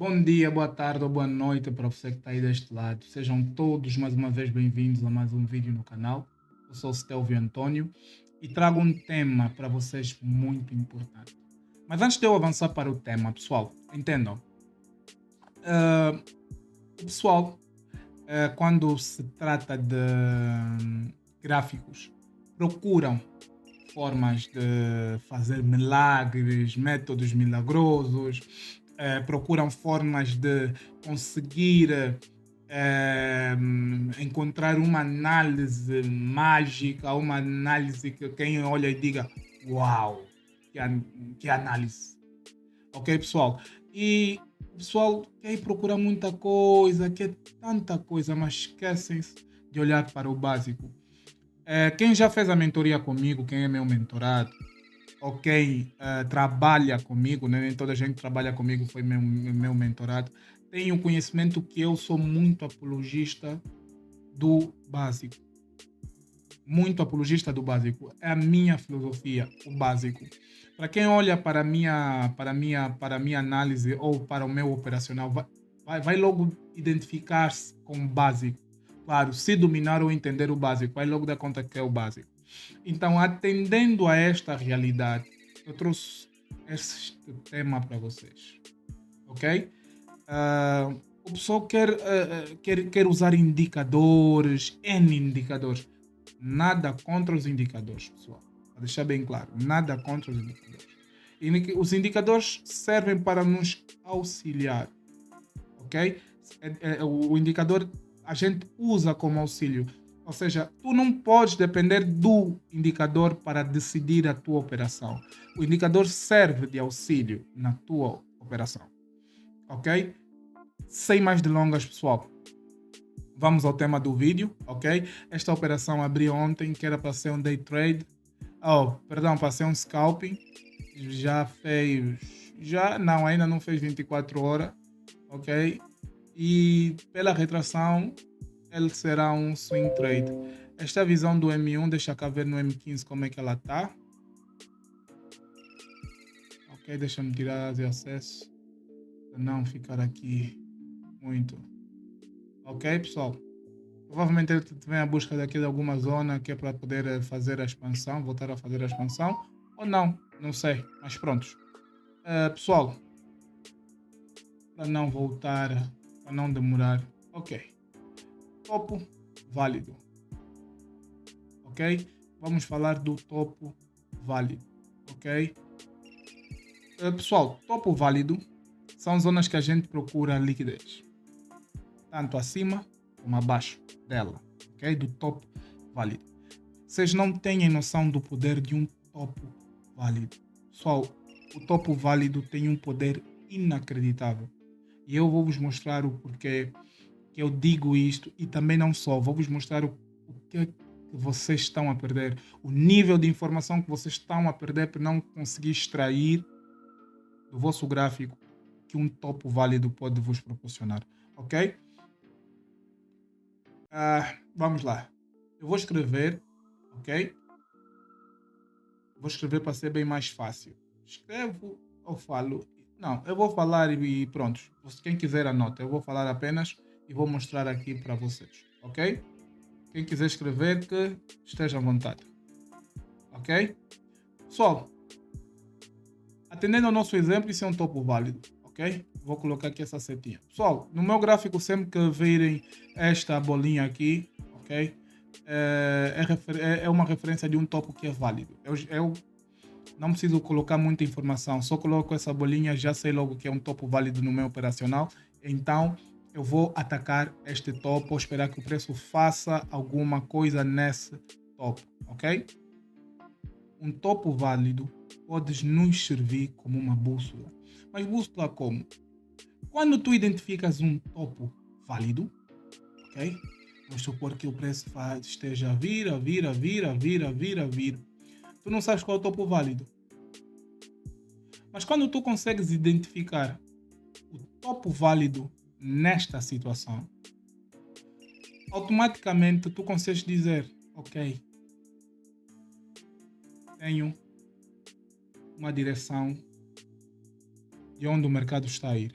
Bom dia, boa tarde ou boa noite para você que está aí deste lado. Sejam todos mais uma vez bem-vindos a mais um vídeo no canal. Eu sou o Stelvio Antônio e trago um tema para vocês muito importante. Mas antes de eu avançar para o tema, pessoal, entendam. O pessoal, quando se trata de gráficos, procuram formas de fazer milagres, métodos milagrosos, procuram formas de conseguir encontrar uma análise mágica, uma análise que quem olha e diga: Uau, que análise! Ok, pessoal? E o pessoal quer ir procurar muita coisa, quer tanta coisa, mas esquecem-se de olhar para o básico. Quem já fez a mentoria comigo, quem é meu mentorado, ok, trabalha comigo, né? Nem toda a gente que trabalha comigo foi meu mentorado, tem o conhecimento que eu sou muito apologista do básico. Muito apologista do básico. É a minha filosofia, o básico. Para quem olha para a minha análise ou para o meu operacional, vai logo identificar-se com o básico. Claro, se dominar ou entender o básico, vai logo dar conta que é o básico. Então, atendendo a esta realidade, eu trouxe este tema para vocês, ok? O pessoal quer usar indicadores, N indicadores. Nada contra os indicadores, pessoal. Para deixar bem claro, nada contra os indicadores. Os indicadores servem para nos auxiliar, ok? O indicador a gente usa como auxílio. Ou seja, tu não podes depender do indicador para decidir a tua operação. O indicador serve de auxílio na tua operação, ok? Sem mais delongas, pessoal. Vamos ao tema do vídeo, ok? Esta operação abri ontem, que era para ser um day trade. Perdão, para ser um scalping. Já fez. Não, ainda não fez 24 horas, ok? E pela retração, ele será um swing trade. Esta visão do M1, deixa cá ver no M15 como é que ela tá. Ok, deixa-me tirar de acesso para não ficar aqui muito. Ok, pessoal? Provavelmente ele vem à busca daqui de alguma zona que é para poder fazer a expansão, voltar a fazer a expansão. Ou não, não sei. Mas prontos. Pessoal, para não voltar, para não demorar. Ok. Topo válido. Ok? Vamos falar do topo válido. Ok? Pessoal, topo válido são zonas que a gente procura liquidez. Tanto acima como abaixo dela. Ok? Do topo válido. Vocês não têm noção do poder de um topo válido. Pessoal, o topo válido tem um poder inacreditável. E eu vou vos mostrar o porquê que eu digo isto e também não só. Vou vos mostrar o que é que vocês estão a perder. O nível de informação que vocês estão a perder por não conseguir extrair do vosso gráfico que um topo válido pode vos proporcionar. Ok? Vamos lá. Eu vou escrever, ok? Vou escrever para ser bem mais fácil. Escrevo ou falo? Não, eu vou falar e pronto. Quem quiser anota. Eu vou falar apenas e vou mostrar aqui para vocês, ok? Quem quiser escrever, que esteja à vontade, ok? Pessoal, atendendo ao nosso exemplo, isso é um topo válido, ok? Vou colocar aqui essa setinha. Pessoal, no meu gráfico, sempre que virem esta bolinha aqui, ok? É uma referência de um topo que é válido. Eu não preciso colocar muita informação, só coloco essa bolinha, já sei logo que é um topo válido no meu operacional. Então, eu vou atacar este topo, esperar que o preço faça alguma coisa nesse topo, ok? Um topo válido pode nos servir como uma bússola. Mas bússola como? Quando tu identificas um topo válido, ok? Vamos supor que o preço esteja a vir, a vir, a vir, a vir, a vir, a vir. Tu não sabes qual é o topo válido. Mas quando tu consegues identificar o topo válido nesta situação, automaticamente tu consegues dizer, ok, tenho uma direção de onde o mercado está a ir.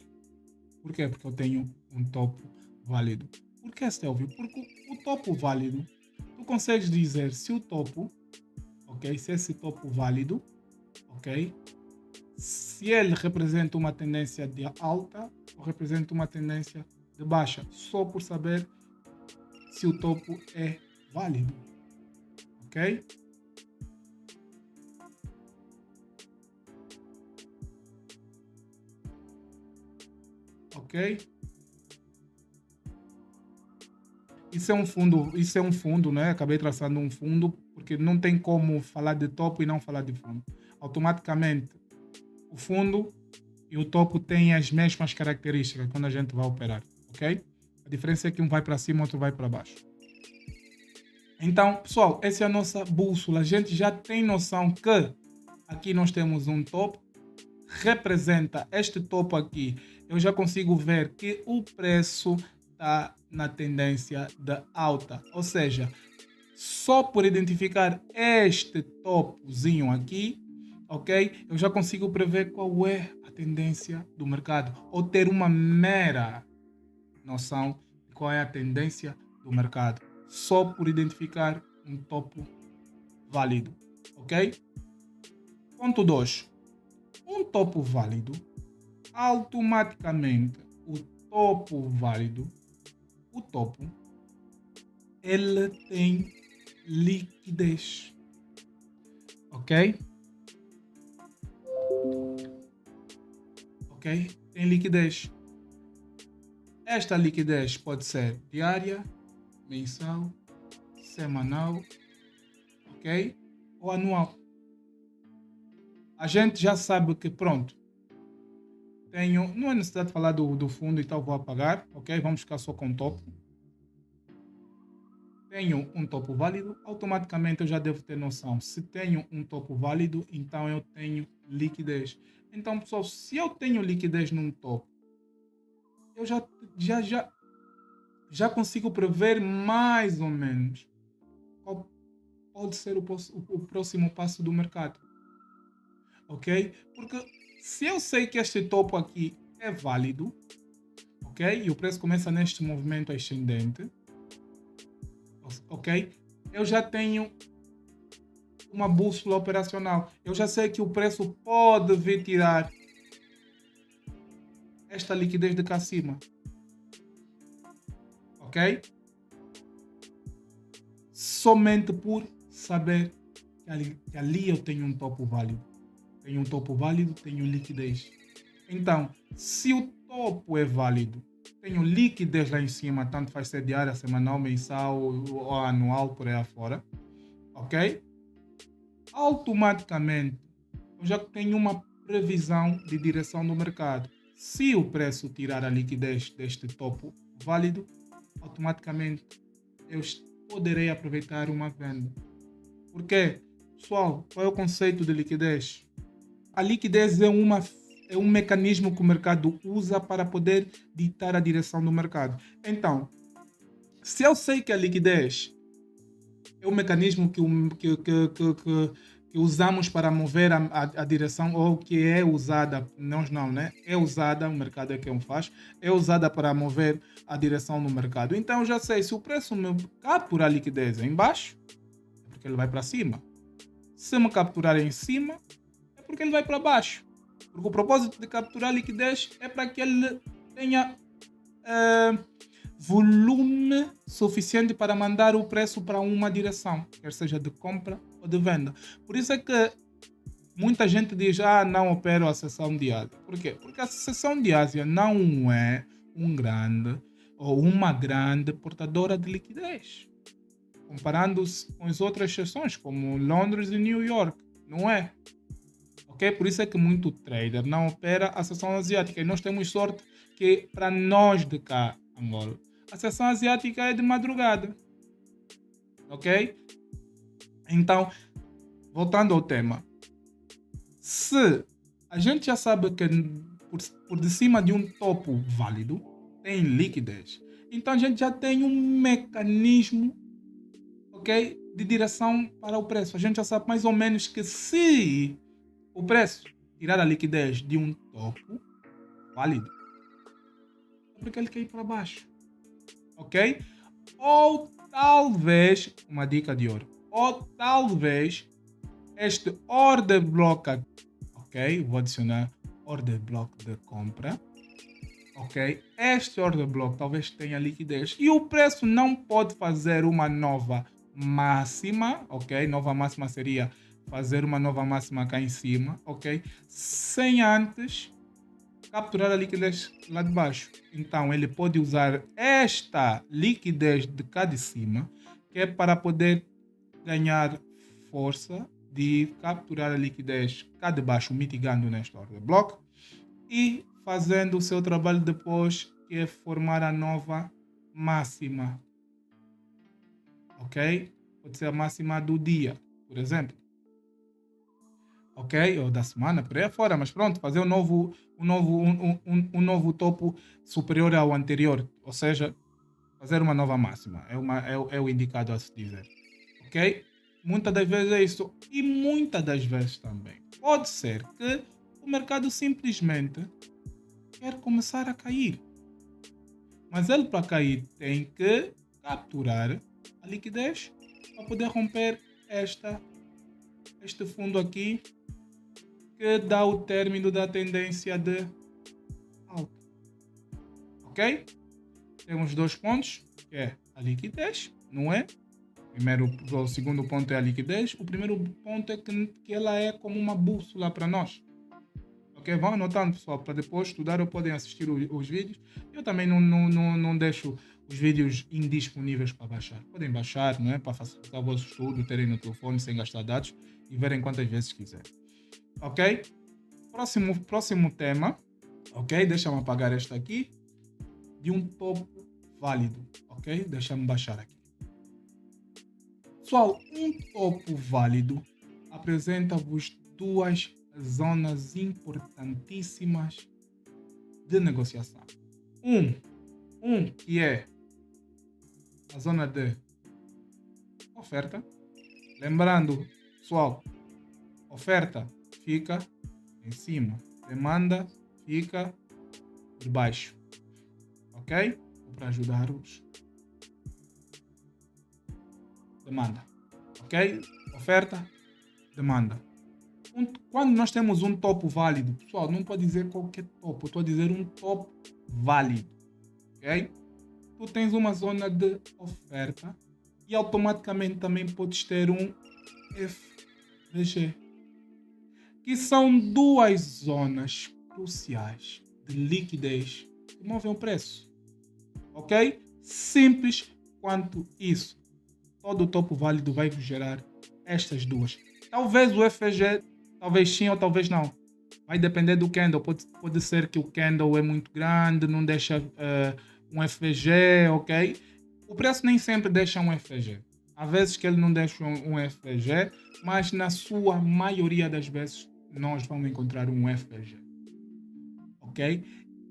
Por quê? Porque eu tenho um topo válido. Por que, Stelvio? Porque o topo válido, tu consegues dizer se o topo, ok? Se esse topo válido, ok? Se ele representa uma tendência de alta ou representa uma tendência de baixa, só por saber se o topo é válido, ok? Ok? Isso é um fundo, né? Acabei traçando um fundo porque não tem como falar de topo e não falar de fundo. Automaticamente, o fundo e o topo têm as mesmas características quando a gente vai operar, ok? A diferença é que um vai para cima, outro vai para baixo. Então, pessoal, essa é a nossa bússola. A gente já tem noção que aqui nós temos um topo, representa este topo aqui. Eu já consigo ver que o preço está na tendência de alta. Ou seja, só por identificar este topozinho aqui, ok? Eu já consigo prever qual é a tendência do mercado. Ou ter uma mera noção de qual é a tendência do mercado. Só por identificar um topo válido, ok? Ponto 2. Um topo válido, automaticamente o topo válido, o topo, ele tem liquidez, ok? Ok? Tem liquidez. Esta liquidez pode ser diária, mensal, semanal, ok? Ou anual. A gente já sabe que, pronto, não é necessidade de falar do fundo e tal, vou apagar, ok? Vamos ficar só com o topo. Tenho um topo válido, automaticamente eu já devo ter noção. Se tenho um topo válido, então eu tenho liquidez. Então, pessoal, se eu tenho liquidez num topo, eu já, já, já consigo prever mais ou menos qual pode ser o próximo passo do mercado. Ok? Porque se eu sei que este topo aqui é válido, ok? E o preço começa neste movimento ascendente, ok? Eu já tenho uma bússola operacional. Eu já sei que o preço pode vir tirar esta liquidez de cá acima, ok? Somente por saber que ali eu tenho um topo válido. Tenho um topo válido, tenho liquidez. Então, se o topo é válido, tenho liquidez lá em cima, tanto faz ser diária, semanal, mensal ou anual, por aí afora, ok? Automaticamente, eu já tenho uma previsão de direção do mercado. Se o preço tirar a liquidez deste topo válido, automaticamente eu poderei aproveitar uma venda. Por quê? Pessoal, qual é o conceito de liquidez? A liquidez é um mecanismo que o mercado usa para poder ditar a direção do mercado. Então, se eu sei que a liquidez é um mecanismo que usamos para mover a direção, ou que é usada, nós não, né? É usada, o mercado é quem faz, é usada para mover a direção do mercado. Então, eu já sei, se o preço me capturar a liquidez em baixo, é porque ele vai para cima. Se me capturar em cima, é porque ele vai para baixo. Porque o propósito de capturar liquidez é para que ele tenha volume suficiente para mandar o preço para uma direção, quer seja de compra ou de venda. Por isso é que muita gente diz, não opero a sessão de Ásia. Por quê? Porque a sessão de Ásia não é um grande ou uma grande portadora de liquidez. Comparando-se com as outras sessões, como Londres e New York. Não é. Ok? Por isso é que muito trader não opera a sessão asiática. E nós temos sorte que, para nós de cá, Angola, a sessão asiática é de madrugada. Ok? Então, voltando ao tema. Se a gente já sabe que por de cima de um topo válido tem liquidez, então a gente já tem um mecanismo, ok, de direção para o preço. A gente já sabe mais ou menos que se o preço tirar a liquidez de um topo válido, é porque ele quer ir para baixo. Ok? Ou talvez, uma dica de ouro, ou talvez este order block aqui, ok? Vou adicionar order block de compra. Ok? Este order block talvez tenha liquidez e o preço não pode fazer uma nova máxima, ok? Nova máxima seria fazer uma nova máxima cá em cima, ok? Sem antes capturar a liquidez lá de baixo. Então ele pode usar esta liquidez de cá de cima, que é para poder ganhar força de capturar a liquidez cá de baixo, mitigando nesta order block e fazendo o seu trabalho depois, que é formar a nova máxima. Ok? Pode ser a máxima do dia, por exemplo. Ok? Ou da semana, por aí fora. Mas pronto, fazer um novo topo superior ao anterior. Ou seja, fazer uma nova máxima. É o indicado a se dizer. Ok? Muitas das vezes é isso. E muitas das vezes também pode ser que o mercado simplesmente quer começar a cair. Mas ele para cair tem que capturar a liquidez para poder romper este fundo aqui que dá o término da tendência de alta. Ok? Temos dois pontos, que é a liquidez, não é? O segundo ponto é a liquidez. O primeiro ponto é que ela é como uma bússola para nós. Ok? Vão anotando, pessoal, para depois estudar ou podem assistir os vídeos. Eu também não deixo os vídeos indisponíveis para baixar. Podem baixar, não é? Para facilitar o vosso estudo, terem no telefone sem gastar dados e verem quantas vezes quiserem. Ok? Próximo tema. Ok? Deixa-me apagar este aqui. De um topo válido. Ok? Deixa-me baixar aqui. Pessoal, um topo válido apresenta-vos duas zonas importantíssimas de negociação. Um que é a zona de oferta. Lembrando, pessoal, oferta fica em cima, demanda fica por baixo. Ok? Para ajudar-vos. Demanda. Ok? Oferta, demanda. Quando nós temos um topo válido, pessoal, não pode dizer qualquer topo, eu estou a dizer um topo válido. Ok? Tu tens uma zona de oferta e automaticamente também podes ter um FVG, que são duas zonas cruciais de liquidez que movem o preço. Ok? Simples quanto isso. Todo o topo válido vai gerar estas duas. Talvez o FVG, talvez sim ou talvez não. Vai depender do candle. Pode ser que o candle é muito grande, não deixa um FVG, ok? O preço nem sempre deixa um FVG. Há vezes que ele não deixa um FVG, mas na sua maioria das vezes nós vamos encontrar um FVG. Ok?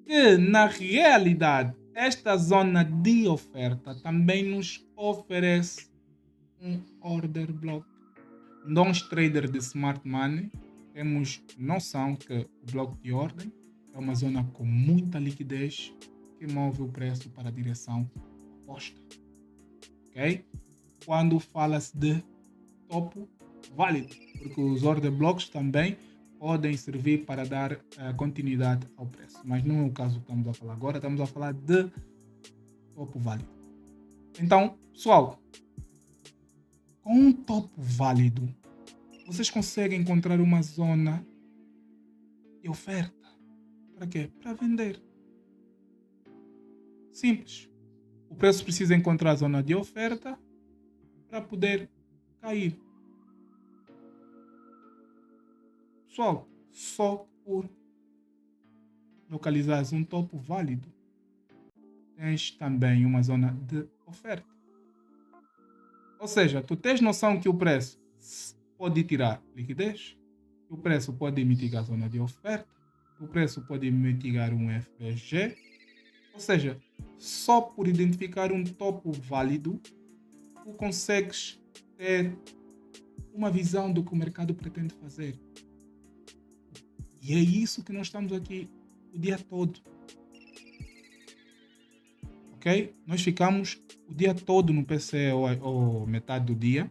Que na realidade esta zona de oferta também nos oferece um order block. Nós traders de smart money temos noção que o bloco de ordem é uma zona com muita liquidez que move o preço para a direção oposta. Ok? Quando fala-se de topo válido, porque os order blocks também podem servir para dar continuidade ao preço. Mas não é o caso que estamos a falar agora, estamos a falar de topo válido. Então, pessoal, com um topo válido, vocês conseguem encontrar uma zona de oferta. Para quê? Para vender. Simples. O preço precisa encontrar a zona de oferta para poder cair. Pessoal, só por localizares um topo válido, tens também uma zona de oferta. Ou seja, tu tens noção que o preço pode tirar liquidez, que o preço pode mitigar a zona de oferta, que o preço pode mitigar um FVG. Ou seja, só por identificar um topo válido, tu consegues ter uma visão do que o mercado pretende fazer. E é isso que nós estamos aqui o dia todo. ok? Nós ficamos o dia todo no PC ou metade do dia,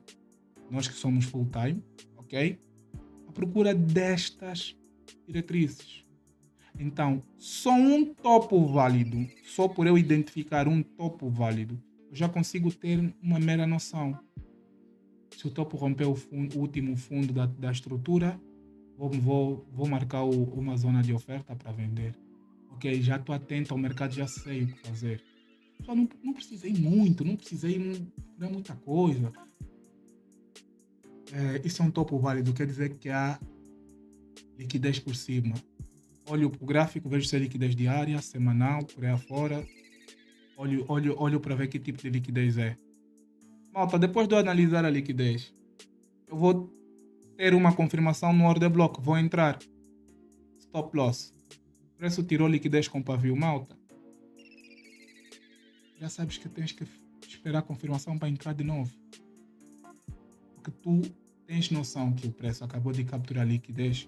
nós que somos full time, ok? À procura destas diretrizes. Então, só um topo válido, só por eu identificar um topo válido, eu já consigo ter uma mera noção. Se o topo romper o último fundo da estrutura, vou marcar uma zona de oferta para vender. Ok, já estou atento ao mercado, já sei o que fazer. Só não precisei muito, não precisei procurar muita coisa. Isso é um topo válido, quer dizer que há liquidez por cima. Olho para o gráfico, vejo se é liquidez diária, semanal, por aí afora. Olho para ver que tipo de liquidez é. Malta, depois de eu analisar a liquidez, eu vou ter uma confirmação no order block. Vou entrar. Stop loss. O preço tirou liquidez com pavio, malta. Já sabes que tens que esperar a confirmação para entrar de novo. Porque tu tens noção que o preço acabou de capturar liquidez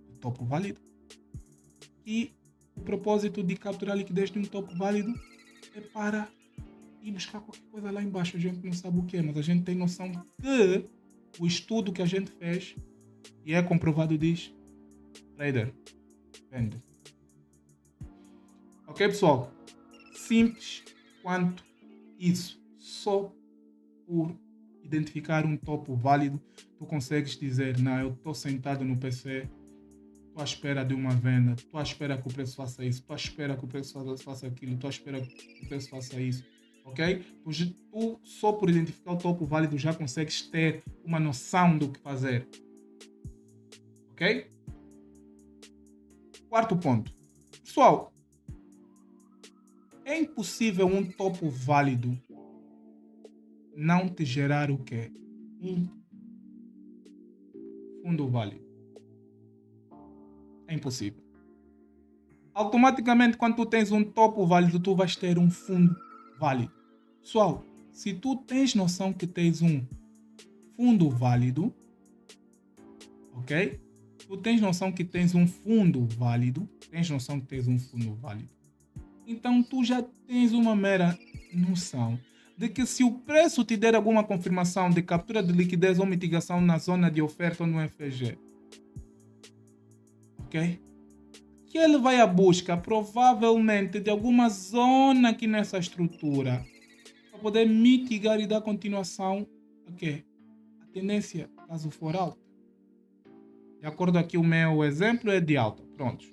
do topo válido. E o propósito de capturar liquidez de um topo válido é para ir buscar qualquer coisa lá embaixo. A gente não sabe o que é, mas a gente tem noção que o estudo que a gente fez e é comprovado diz: trader, vende. Ok, pessoal? Simples quanto isso. Só por identificar um topo válido, tu consegues dizer: não, eu estou sentado no PC, estou à espera de uma venda, estou à espera que o preço faça isso, estou à espera que o preço faça aquilo, estou à espera que o preço faça isso. Ok? Tu só por identificar o topo válido já consegues ter uma noção do que fazer. Ok? Quarto ponto. Pessoal, é impossível um topo válido não te gerar o quê? Um fundo válido. É impossível. Automaticamente, quando tu tens um topo válido, tu vais ter um fundo válido. Pessoal, se tu tens noção que tens um fundo válido, ok? Tu tens noção que tens um fundo válido, então tu já tens uma mera noção de que se o preço te der alguma confirmação de captura de liquidez ou mitigação na zona de oferta ou no FG, ok? Que ele vai à busca provavelmente de alguma zona aqui nessa estrutura para poder mitigar e dar continuação a quê? A tendência, caso for alta. De acordo aqui, o meu exemplo é de alta. Pronto.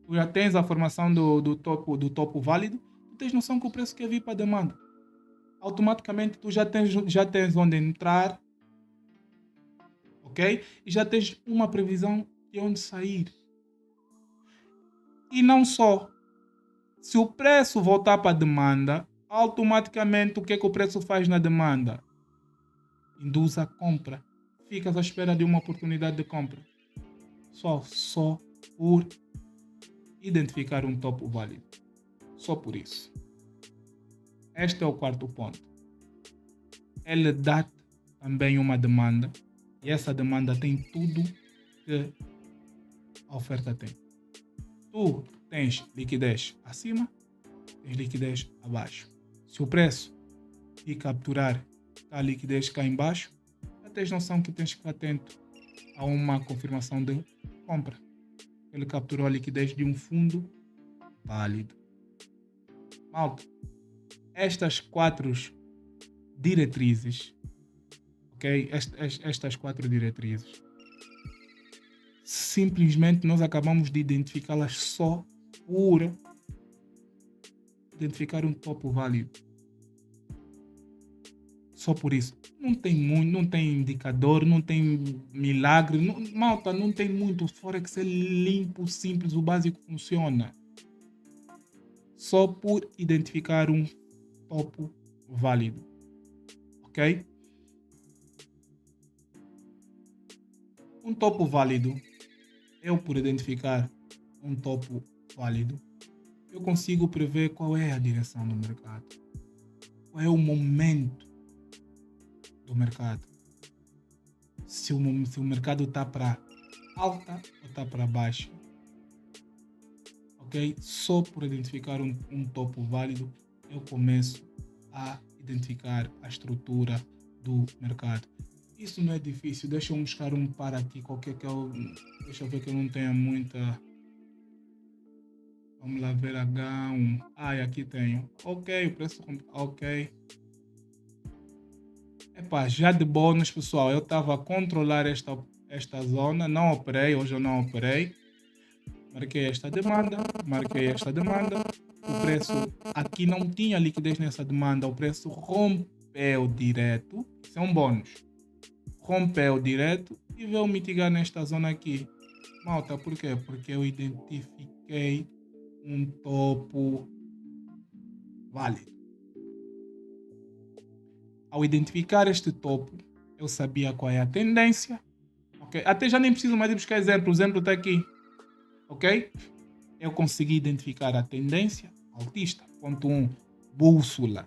Tu já tens a formação do topo válido, tu tens noção que o preço quer vir para a demanda. Automaticamente tu já tens onde entrar, ok? E já tens uma previsão de onde sair. E não só. Se o preço voltar para a demanda, automaticamente o que é que o preço faz na demanda? Induz a compra. Ficas à espera de uma oportunidade de compra. Só por identificar um topo válido. Só por isso. Este é o quarto ponto. Ele dá também uma demanda e essa demanda tem tudo que a oferta tem. Tu tens liquidez acima, tens liquidez abaixo. Se o preço de capturar a liquidez cá embaixo, já tens noção que tens que ficar atento a uma confirmação de compra. Ele capturou a liquidez de um fundo válido. Malta, estas 4 diretrizes, ok? Estas 4 diretrizes, simplesmente nós acabamos de identificá-las só por identificar um topo válido. Só por isso. Não tem muito, não tem indicador, não tem milagre. Malta, não tem muito. O Forex é limpo, simples, o básico funciona. Só por identificar um topo válido. Ok? Um topo válido, eu por identificar um topo válido, eu consigo prever qual é a direção do mercado. Qual é o momento do mercado. Se o mercado está para alta ou está para baixa. Ok? Só por identificar um topo válido, eu começo a identificar a estrutura do mercado. Isso não é difícil. Deixa eu buscar um par aqui, qualquer que eu... Deixa eu ver que eu não tenha muita... Vamos lá ver H1. Aqui tenho. Ok, o preço... Ok. Epá, já de bônus, pessoal, eu estava a controlar esta zona. Não operei, hoje eu não operei. Marquei esta demanda. O preço aqui não tinha liquidez nessa demanda. O preço rompeu direto. Isso é um bônus. Rompeu direto e veio mitigar nesta zona aqui. Malta, por quê? Porque eu identifiquei um topo válido. Ao identificar este topo, eu sabia qual é a tendência. Okay? Até já nem preciso mais de buscar exemplo. O exemplo está aqui. Ok? Eu consegui identificar a tendência altista. Ponto 1, bússola.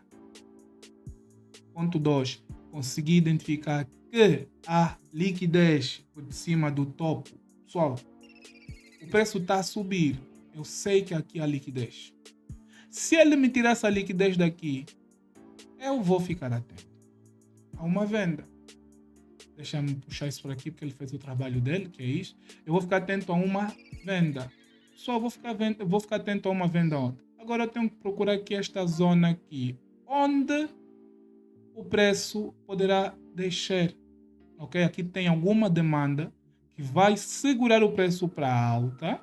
Ponto 2, consegui identificar que há liquidez por cima do topo. Pessoal, o preço está a subir. Eu sei que aqui há liquidez. Se ele me tirar essa liquidez daqui, eu vou ficar atento a uma venda. Deixa-me puxar isso por aqui porque ele fez o trabalho dele, que é isso. Eu vou ficar atento a uma venda. Só vou ficar atento a uma venda onde? Agora eu tenho que procurar aqui esta zona aqui, onde o preço poderá descer. Ok? Aqui tem alguma demanda que vai segurar o preço para alta.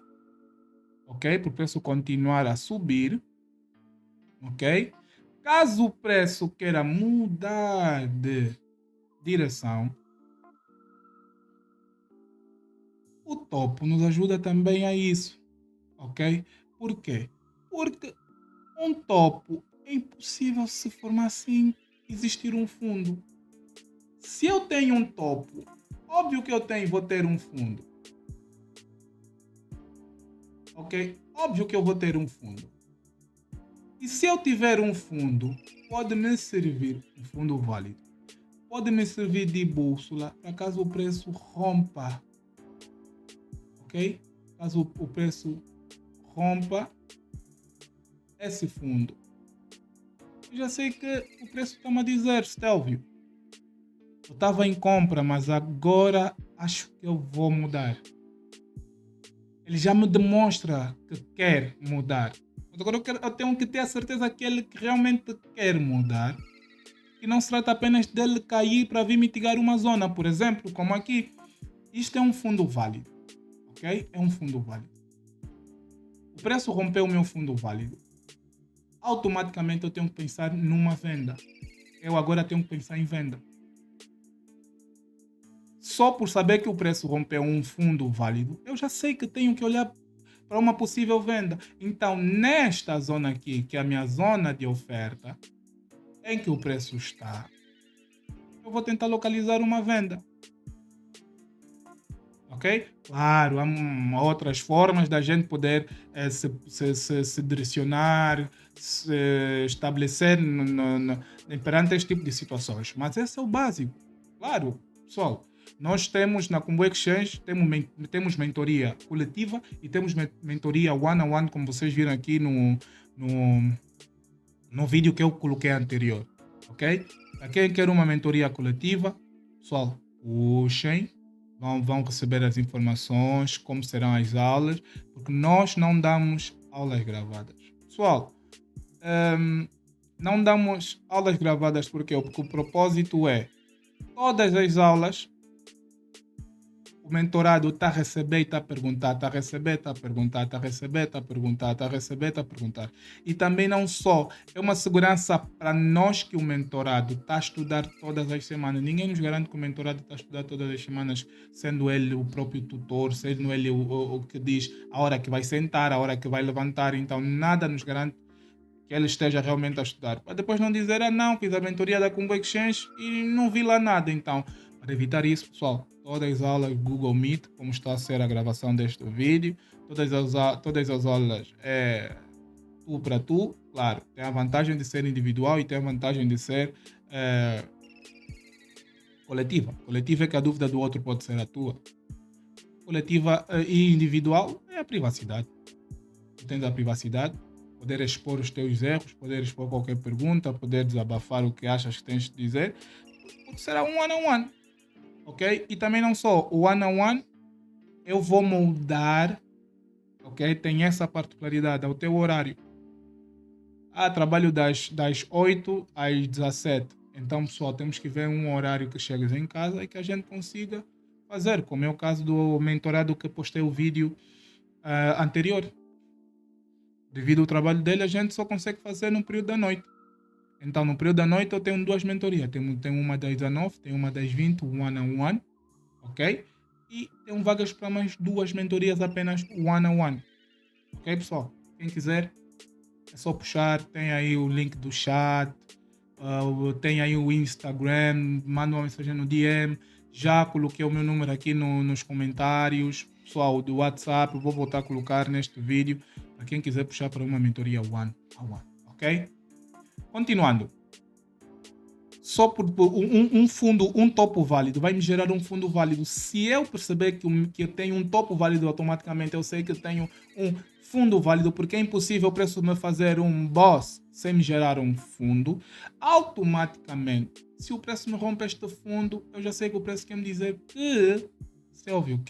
Ok? Para o preço continuar a subir. Ok? Caso o preço queira mudar de direção, o topo nos ajuda também a isso. Ok? Por quê? Porque um topo é impossível se formar sem existir um fundo. Se eu tenho um topo, óbvio que vou ter um fundo. Ok? Óbvio que eu vou ter um fundo. E se eu tiver um fundo, pode me servir, um fundo válido, pode me servir de bússola para caso o preço rompa. Ok? Caso o preço rompa esse fundo. Eu já sei que o preço está-me a dizer, Stelvio. Eu estava em compra, mas agora acho que eu vou mudar. Ele já me demonstra que quer mudar. Mas agora eu tenho que ter a certeza que ele realmente quer mudar. Que não se trata apenas dele cair para vir mitigar uma zona. Por exemplo, como aqui. Isto é um fundo válido. Ok? É um fundo válido. O preço rompeu o meu fundo válido. Automaticamente eu tenho que pensar numa venda. Eu agora tenho que pensar em venda. Só por saber que o preço rompeu um fundo válido, eu já sei que tenho que olhar para uma possível venda. Então, nesta zona aqui, que é a minha zona de oferta, em que o preço está, eu vou tentar localizar uma venda. Ok? Claro, há outras formas da gente poder se direcionar, se estabelecer perante este tipo de situações. Mas esse é o básico. Claro, pessoal, nós temos na Combo Exchange, temos mentoria coletiva e temos mentoria one-on-one, como vocês viram aqui no vídeo que eu coloquei anterior. Ok? Para quem quer uma mentoria coletiva, pessoal, puxem. Vão receber as informações, como serão as aulas, porque nós não damos aulas gravadas. Pessoal, não damos aulas gravadas porque o propósito é todas as aulas, o mentorado está a receber e está a perguntar, está a receber, está a perguntar, está a receber, está a perguntar, está a receber, está a perguntar. E também não só, é uma segurança para nós que o mentorado está a estudar todas as semanas. Ninguém nos garante que o mentorado está a estudar todas as semanas, sendo ele o próprio tutor, sendo ele o que diz a hora que vai sentar, a hora que vai levantar. Então nada nos garante que ele esteja realmente a estudar. Para depois não dizer, não, fiz a mentoria da Combo Exchange e não vi lá nada. Então, para evitar isso, pessoal, todas as aulas Google Meet, como está a ser a gravação deste vídeo, todas as aulas é tu para tu. Claro, tem a vantagem de ser individual e tem a vantagem de ser coletiva. Coletiva é que a dúvida do outro pode ser a tua. Coletiva e individual é a privacidade. Tu tens a privacidade poder expor os teus erros, poder expor qualquer pergunta, poder desabafar o que achas que tens de dizer, porque será um one-on-one, ok? E também não só o one-on-one, eu vou moldar, ok? Tem essa particularidade, ao teu horário. Trabalho das 8 às 17. Então, pessoal, temos que ver um horário que chegues em casa e que a gente consiga fazer, como é o caso do mentorado que postei o vídeo anterior. Devido ao trabalho dele, a gente só consegue fazer no período da noite. Então, no período da noite, eu tenho duas mentorias. Tenho uma das 19, tenho uma das 20, one-on-one, ok? E tenho vagas para mais duas mentorias apenas one-on-one. Ok, pessoal? Quem quiser, é só puxar. Tem aí o link do chat, tem aí o Instagram, manda uma mensagem no DM. Já coloquei o meu número aqui nos comentários. Pessoal, do WhatsApp, eu vou voltar a colocar neste vídeo para quem quiser puxar para uma mentoria one-on-one, ok? Continuando. Só por um fundo, um topo válido, vai me gerar um fundo válido. Se eu perceber que eu tenho um topo válido automaticamente, eu sei que eu tenho um fundo válido, porque é impossível o preço me fazer um boss sem me gerar um fundo. Automaticamente, se o preço me rompe este fundo, eu já sei que o preço quer me dizer que, Silvio,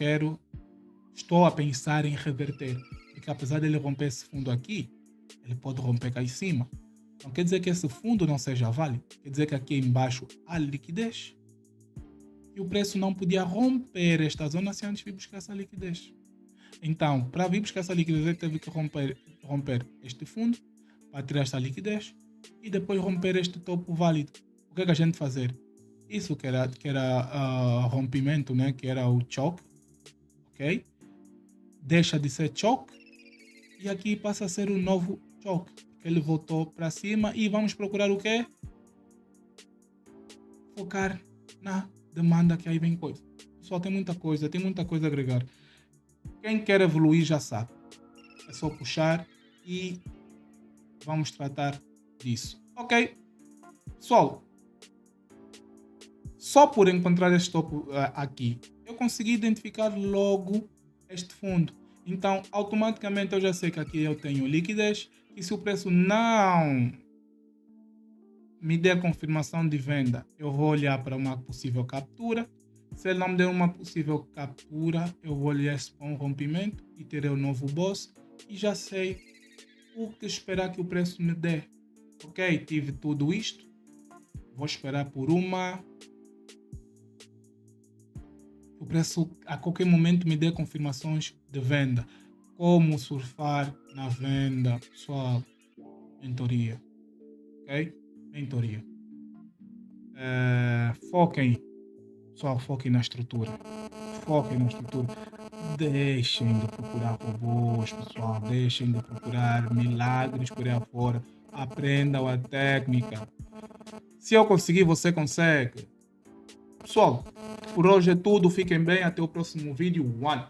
estou a pensar em reverter. Porque apesar dele romper esse fundo aqui, ele pode romper cá em cima. Não quer dizer que esse fundo não seja válido. Quer dizer que aqui embaixo há liquidez. E o preço não podia romper esta zona se antes vir buscar essa liquidez. Então, para vir buscar essa liquidez, ele teve que romper este fundo para tirar esta liquidez e depois romper este topo válido. O que é que a gente fazer? Isso que era rompimento, né? Que era o choke, ok? Deixa de ser choke e aqui passa a ser o novo choke. Ele voltou para cima e vamos procurar o quê? Focar na demanda, que aí vem coisa. Pessoal, tem muita coisa a agregar. Quem quer evoluir já sabe. É só puxar e vamos tratar disso. Ok? Pessoal, só por encontrar este topo aqui, eu consegui identificar logo este fundo. Então, automaticamente eu já sei que aqui eu tenho liquidez e se o preço não me der confirmação de venda, eu vou olhar para uma possível captura. Se ele não me der uma possível captura, eu vou olhar para um rompimento e terei o novo boss e já sei o que esperar que o preço me dê. Ok, tive tudo isto. Vou esperar por o preço a qualquer momento me dê confirmações de venda. Como surfar na venda, pessoal? Mentoria. Ok? Mentoria. Foquem. Pessoal, foquem na estrutura. Foquem na estrutura. Deixem de procurar robôs, pessoal. Deixem de procurar milagres por aí afora. Aprendam a técnica. Se eu conseguir, você consegue. Pessoal, por hoje é tudo. Fiquem bem. Até o próximo vídeo. One.